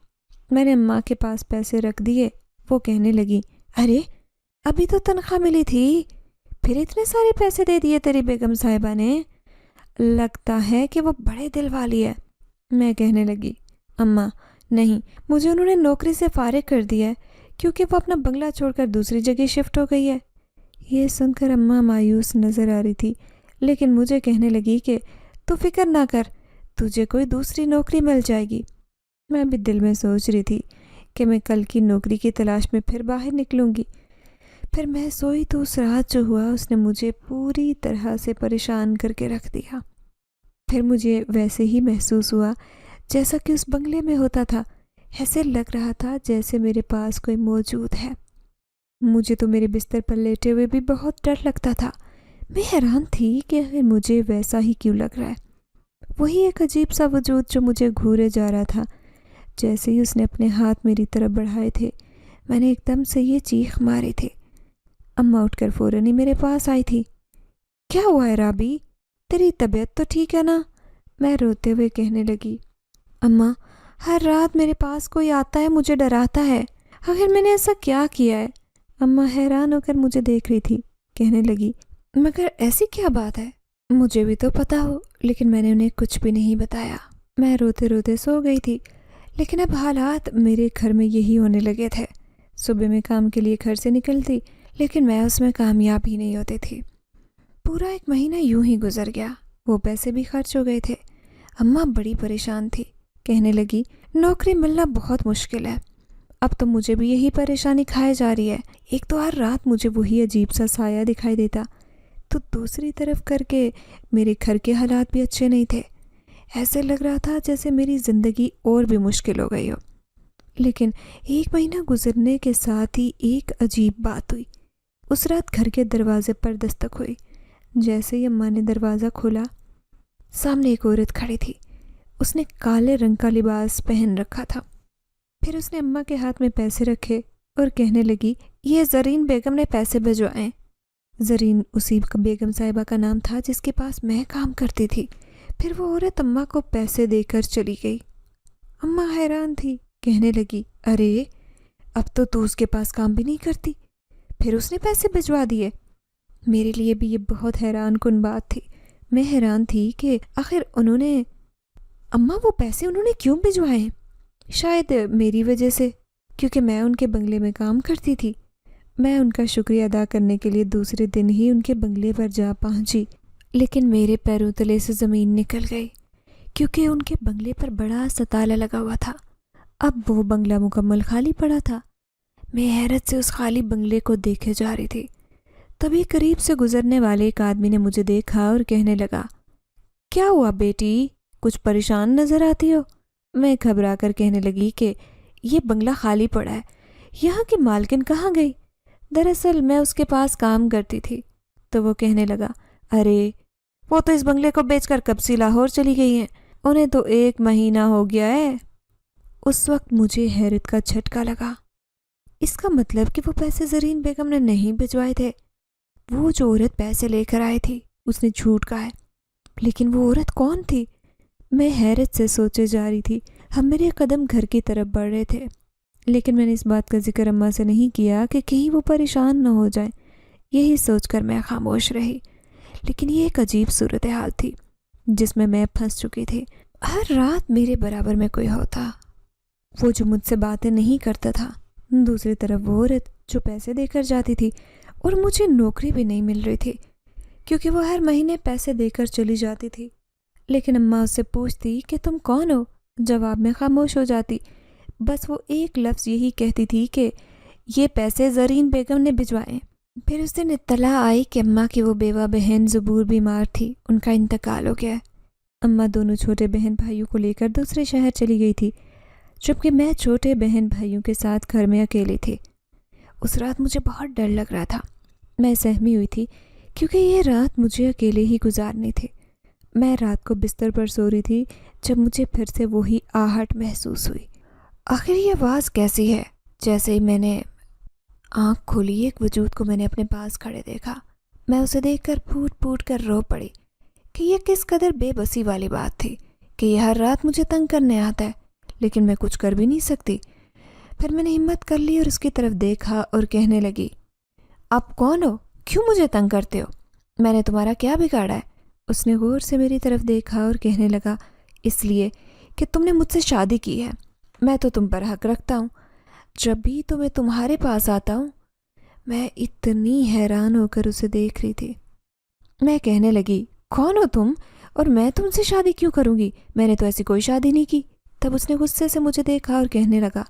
میں نے اماں کے پاس پیسے رکھ دیے۔ وہ کہنے لگی، ارے ابھی تو تنخواہ ملی تھی، پھر اتنے سارے پیسے دے دیے تیری بیگم صاحبہ نے؟ لگتا ہے کہ وہ بڑے دل والی ہے۔ میں کہنے لگی، اماں نہیں، مجھے انہوں نے نوکری سے فارغ کر دیا ہے کیونکہ وہ اپنا بنگلہ چھوڑ کر دوسری جگہ شفٹ ہو گئی ہے۔ یہ سن کر اماں مایوس نظر آ رہی تھی، لیکن مجھے کہنے لگی کہ تو فکر نہ کر، تجھے کوئی دوسری نوکری مل جائے گی۔ میں بھی دل میں سوچ رہی تھی کہ میں کل کی نوکری کی تلاش میں پھر باہر نکلوں گی۔ پھر میں سوئی تو اس رات جو ہوا اس نے مجھے پوری طرح سے پریشان کر کے رکھ دیا۔ پھر مجھے ویسے ہی محسوس ہوا جیسا کہ اس بنگلے میں ہوتا تھا۔ ایسے لگ رہا تھا جیسے میرے پاس کوئی موجود ہے۔ مجھے تو میرے بستر پر لیٹے ہوئے بھی بہت ڈر لگتا تھا۔ میں حیران تھی کہ مجھے ویسا ہی کیوں لگ رہا ہے۔ وہی ایک عجیب سا وجود جو مجھے گھورے جا رہا تھا۔ جیسے ہی اس نے اپنے ہاتھ میری طرف بڑھائے تھے، میں نے ایک دم سے یہ چیخ ماری تھی۔ اماں اٹھ کر فوراً ہی میرے پاس آئی تھی۔ کیا ہوا ہے رابی؟ تیری طبیعت تو ٹھیک ہے نا؟ میں روتے ہوئے کہنے لگی، اماں ہر رات میرے پاس کوئی آتا ہے، مجھے ڈراتا ہے، آخر میں نے ایسا کیا کیا ہے؟ اماں حیران ہو کر مجھے دیکھ رہی تھی، کہنے لگی، مگر ایسی کیا بات ہے؟ مجھے بھی تو پتا ہو، لیکن میں نے انہیں کچھ بھی نہیں بتایا۔ میں روتے روتے سو گئی تھی، لیکن اب حالات میرے گھر میں یہی ہونے لگے تھے۔ صبح میں کام کے لیے گھر سے نکلتی، لیکن میں اس میں کامیاب ہی نہیں ہوتی تھی۔ پورا 1 مہینہ یوں ہی گزر گیا، وہ پیسے بھی خرچ ہو گئے تھے۔ اماں بڑی پریشان تھی، کہنے لگی، نوکری ملنا بہت مشکل ہے، اب تو مجھے بھی یہی پریشانی کھائے جا رہی ہے۔ ایک تو ہر رات مجھے وہی عجیب سا سایہ دکھائی دیتا، تو دوسری طرف کر کے میرے گھر کے حالات بھی اچھے نہیں تھے۔ ایسے لگ رہا تھا جیسے میری زندگی اور بھی مشکل ہو گئی ہو۔ لیکن 1 مہینہ گزرنے کے ساتھ ہی ایک عجیب بات ہوئی۔ اس رات گھر کے دروازے پر دستک ہوئی۔ جیسے ہی اماں نے دروازہ کھولا، سامنے ایک عورت کھڑی تھی۔ اس نے کالے رنگ کا لباس پہن رکھا تھا۔ پھر اس نے اماں کے ہاتھ میں پیسے رکھے اور کہنے لگی، یہ زرین بیگم نے پیسے بھجوائے۔ زرین اسی بیگم صاحبہ کا نام تھا جس کے پاس میں کام کرتی تھی۔ پھر وہ عورت اماں کو پیسے دے کر چلی گئی۔ اماں حیران تھی، کہنے لگی، ارے اب تو اس کے پاس کام بھی نہیں کرتی، پھر اس نے پیسے بھجوا دیے۔ میرے لیے بھی یہ بہت حیران کن بات تھی۔ میں حیران تھی کہ آخر اماں وہ پیسے انہوں نے کیوں بھجوائے؟ شاید میری وجہ سے، کیونکہ میں ان کے بنگلے میں کام کرتی تھی۔ میں ان کا شکریہ ادا کرنے کے لیے دوسرے دن ہی ان کے بنگلے پر جا پہنچی، لیکن میرے پیروں تلے سے زمین نکل گئی، کیونکہ ان کے بنگلے پر بڑا سا تالا لگا ہوا تھا۔ اب وہ بنگلہ مکمل خالی پڑا تھا۔ میں حیرت سے اس خالی بنگلے کو دیکھے جا رہی تھی۔ تبھی قریب سے گزرنے والے ایک آدمی نے مجھے دیکھا اور کہنے لگا، کیا ہوا بیٹی، کچھ پریشان نظر آتی ہو؟ میں گھبرا کر کہنے لگی کہ یہ بنگلہ خالی پڑا ہے، یہاں کی مالکن کہاں گئی؟ دراصل میں اس کے پاس کام کرتی تھی۔ تو وہ کہنے لگا، ارے وہ تو اس بنگلے کو بیچ کر کب سے لاہور چلی گئی ہیں، انہیں تو 1 مہینہ ہو گیا ہے۔ اس وقت مجھے حیرت کا جھٹکا لگا۔ اس کا مطلب کہ وہ پیسے زرین بیگم نے نہیں بھجوائے تھے۔ وہ جو عورت پیسے لے کر آئی تھی اس نے جھوٹ کہا ہے، لیکن وہ عورت کون تھی؟ میں حیرت سے سوچے جا رہی تھی۔ ہم میرے قدم گھر کی طرف بڑھ رہے تھے، لیکن میں نے اس بات کا ذکر اماں سے نہیں کیا کہ کہیں وہ پریشان نہ ہو جائیں۔ یہی سوچ کر میں خاموش رہی۔ لیکن یہ ایک عجیب صورتحال تھی جس میں پھنس چکی تھی۔ ہر رات میرے برابر میں کوئی ہوتا، وہ جو مجھ سے باتیں نہیں کرتا تھا، دوسری طرف وہ عورت جو پیسے دے کر جاتی تھی، اور مجھے نوکری بھی نہیں مل رہی تھی کیونکہ وہ ہر مہینے پیسے دے کر چلی جاتی تھی۔ لیکن اماں اس سے پوچھتی کہ تم کون ہو، جواب میں خاموش ہو جاتی۔ بس وہ ایک لفظ یہی کہتی تھی کہ یہ پیسے زرین بیگم نے بھجوائے۔ پھر اس دن اطلاع آئی کہ اماں کی وہ بیوہ بہن زبور بیمار تھی، ان کا انتقال ہو گیا ہے۔ اماں دونوں چھوٹے بہن بھائیوں کو لے کر دوسرے شہر چلی گئی تھی، جبکہ میں چھوٹے بہن بھائیوں کے ساتھ گھر میں اکیلی تھی۔ اس رات مجھے بہت ڈر لگ رہا تھا۔ میں سہمی ہوئی تھی کیونکہ یہ رات مجھے اکیلے ہی گزارنی تھی۔ میں رات کو بستر پر سو رہی تھی جب مجھے پھر سے وہی آہٹ محسوس ہوئی۔ آخر یہ آواز کیسی ہے؟ جیسے ہی میں نے آنکھ کھولی، ایک وجود کو میں نے اپنے پاس کھڑے دیکھا۔ میں اسے دیکھ کر پھوٹ پھوٹ کر رو پڑی کہ یہ کس قدر بے بسی والی بات تھی کہ یہ ہر رات مجھے تنگ کرنے آتا ہے، لیکن میں کچھ کر بھی نہیں سکتی۔ پھر میں نے ہمت کر لی اور اس کی طرف دیکھا اور کہنے لگی، آپ کون ہو؟ کیوں مجھے تنگ کرتے ہو؟ میں نے تمہارا کیا بگاڑا ہے؟ اس نے غور سے میری طرف دیکھا اور کہنے لگا، اس لیے کہ تم نے مجھ سے شادی کی ہے، میں تو تم پر حق رکھتا ہوں۔ جب بھی تو میں تمہارے پاس آتا ہوں۔ میں اتنی حیران ہو کر اسے دیکھ رہی تھی۔ میں کہنے لگی، کون ہو تم اور میں تم سے شادی کیوں کروں گی؟ میں نے تو ایسی کوئی شادی نہیں کی۔ تب اس نے غصے سے مجھے دیکھا اور کہنے لگا،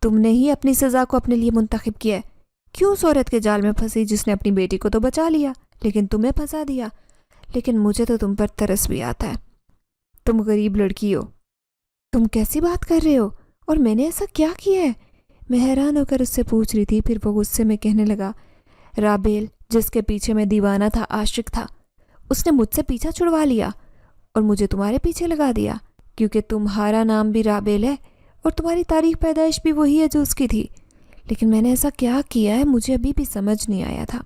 تم نے ہی اپنی سزا کو اپنے لیے منتخب کیا ہے۔ کیوں اس عورت کے جال میں پھنسی جس نے اپنی بیٹی کو تو بچا لیا لیکن تمہیں پھنسا دیا؟ لیکن مجھے تو تم پر ترس بھی آتا ہے۔ تم غریب لڑکی ہو، تم کیسی بات کر رہے ہو؟ اور میں نے ایسا کیا کیا ہے؟ میں حیران ہو کر اس سے پوچھ رہی تھی۔ پھر وہ غصے میں کہنے لگا، رابیل جس کے پیچھے میں دیوانہ تھا، عاشق تھا، اس نے مجھ سے پیچھا چھڑوا لیا اور مجھے تمہارے پیچھے لگا دیا کیونکہ تمہارا نام بھی رابیل ہے اور تمہاری تاریخ پیدائش بھی وہی ہے جو اس کی تھی۔ لیکن میں نے ایسا کیا کیا ہے مجھے ابھی بھی سمجھ نہیں آیا تھا۔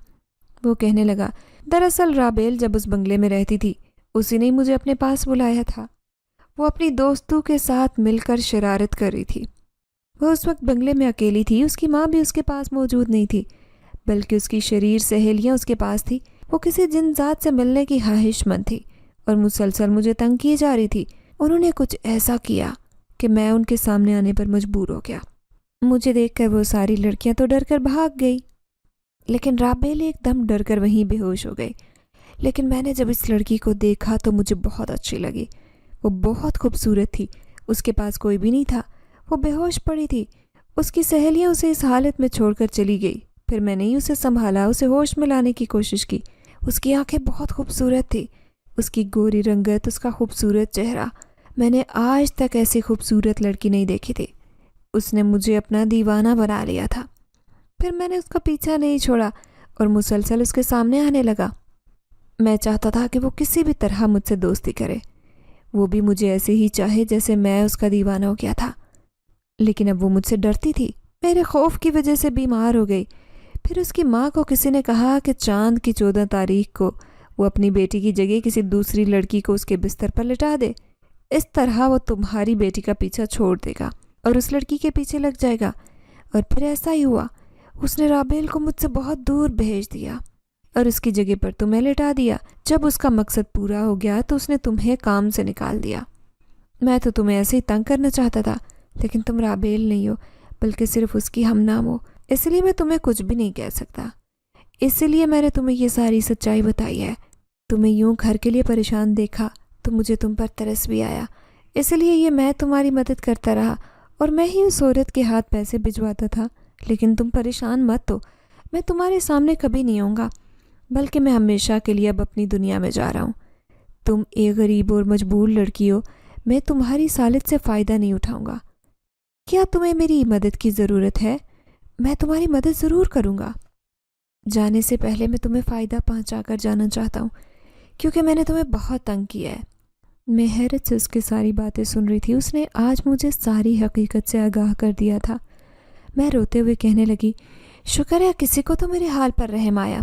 وہ کہنے لگا، دراصل رابیل جب اس بنگلے میں رہتی تھی اسی نے مجھے اپنے پاس بلایا تھا۔ وہ اپنی دوستوں کے ساتھ مل کر شرارت کر رہی تھی۔ وہ اس وقت بنگلے میں اکیلی تھی، اس کی ماں بھی اس کے پاس موجود نہیں تھی، بلکہ اس کی شریر سہیلیاں اس کے پاس تھی۔ وہ کسی جن ذات سے ملنے کی خواہش مند تھی اور مسلسل مجھے تنگ کیے جا رہی تھی۔ انہوں نے کچھ ایسا کیا کہ میں ان کے سامنے آنے پر مجبور ہو گیا۔ مجھے دیکھ کر وہ ساری لڑکیاں تو ڈر کر بھاگ گئی، لیکن رابیل ایک دم ڈر کر وہیں بے ہوش ہو گئی۔ لیکن میں نے جب اس لڑکی کو دیکھا تو مجھے بہت اچھی لگی۔ وہ بہت خوبصورت تھی، اس کے پاس کوئی بھی نہیں تھا، وہ بے ہوش پڑی تھی۔ اس کی سہیلیاں اسے اس حالت میں چھوڑ کر چلی گئی۔ پھر میں نے ہی اسے سنبھالا، اسے ہوش میں لانے کی کوشش کی۔ اس کی آنکھیں بہت خوبصورت تھی، اس کی گوری رنگت، اس کا خوبصورت چہرہ، میں نے آج تک ایسی خوبصورت لڑکی نہیں دیکھی تھی۔ اس نے مجھے اپنا دیوانہ بنا لیا تھا۔ پھر میں نے اس کا پیچھا نہیں چھوڑا اور مسلسل اس کے سامنے آنے لگا۔ میں چاہتا تھا کہ وہ کسی بھی طرح مجھ سے دوستی کرے، وہ بھی مجھے ایسے ہی چاہے جیسے میں اس کا دیوانہ ہو گیا تھا۔ لیکن اب وہ مجھ سے ڈرتی تھی، میرے خوف کی وجہ سے بیمار ہو گئی۔ پھر اس کی ماں کو کسی نے کہا کہ چاند کی 14 تاریخ کو وہ اپنی بیٹی کی جگہ کسی دوسری لڑکی کو اس کے بستر پر لٹا دے، اس طرح وہ تمہاری بیٹی کا پیچھا چھوڑ دے گا اور اس لڑکی کے پیچھے لگ جائے گا۔ اور پھر ایسا ہی ہوا، اس نے رابیل کو مجھ سے بہت دور بھیج دیا اور اس کی جگہ پر تمہیں لٹا دیا۔ جب اس کا مقصد پورا ہو گیا تو اس نے تمہیں کام سے نکال دیا۔ میں تو تمہیں ایسے ہی تنگ کرنا چاہتا تھا، لیکن تم رابیل نہیں ہو بلکہ صرف اس کی ہم نام ہو، اس لیے میں تمہیں کچھ بھی نہیں کہہ سکتا۔ اسی لیے میں نے تمہیں یہ ساری سچائی بتائی ہے۔ تمہیں یوں گھر کے لیے پریشان دیکھا تو مجھے تم پر ترس بھی آیا، اس لیے یہ میں تمہاری مدد کرتا رہا اور میں ہی اس عورت کے ہاتھ پیسے بھجواتا تھا۔ لیکن تم پریشان مت ہو، میں تمہارے سامنے کبھی نہیں آؤں گا، بلکہ میں ہمیشہ کے لیے اب اپنی دنیا میں جا رہا ہوں۔ تم ایک غریب اور مجبور لڑکی ہو، میں تمہاری سالت سے فائدہ نہیں اٹھاؤں گا۔ کیا تمہیں میری مدد کی ضرورت ہے؟ میں تمہاری مدد ضرور کروں گا۔ جانے سے پہلے میں تمہیں فائدہ پہنچا کر جانا چاہتا ہوں، کیونکہ میں نے تمہیں بہت تنگ کیا ہے۔ میں حیرت سے اس کی ساری باتیں سن رہی تھی۔ اس نے آج مجھے ساری حقیقت سے آگاہ کر دیا تھا۔ میں روتے ہوئے کہنے لگی، شکر ہے کسی کو تو میرے حال پر رحم آیا،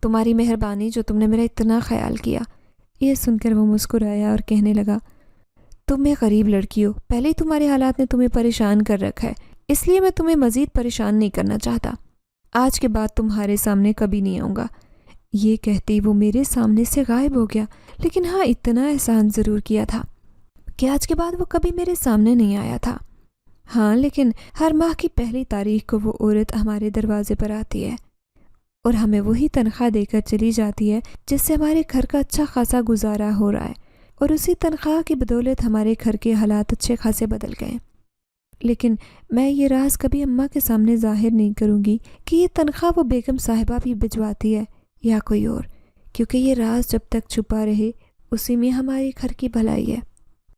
تمہاری مہربانی جو تم نے میرا اتنا خیال کیا۔ یہ سن کر وہ مسکرایا اور کہنے لگا، تم ایک غریب لڑکی ہو، پہلے ہی تمہارے حالات نے تمہیں پریشان کر رکھا ہے، اس لیے میں تمہیں مزید پریشان نہیں کرنا چاہتا۔ آج کے بعد تمہارے سامنے کبھی نہیں آؤں گا۔ یہ کہتے ہی وہ میرے سامنے سے غائب ہو گیا، لیکن ہاں اتنا احسان ضرور کیا تھا کہ آج کے بعد وہ کبھی میرے سامنے نہیں آیا تھا۔ ہاں لیکن ہر ماہ کی پہلی تاریخ کو وہ عورت ہمارے دروازے پر آتی ہے اور ہمیں وہی تنخواہ دے کر چلی جاتی ہے جس سے ہمارے گھر کا اچھا خاصا گزارا ہو رہا ہے، اور اسی تنخواہ کی بدولت ہمارے گھر کے حالات اچھے خاصے بدل گئے۔ لیکن میں یہ راز کبھی اماں کے سامنے ظاہر نہیں کروں گی کہ یہ تنخواہ وہ بیگم صاحبہ بھی بھجواتی ہے یا کوئی اور، کیونکہ یہ راز جب تک چھپا رہے اسی میں ہمارے گھر کی بھلائی ہے۔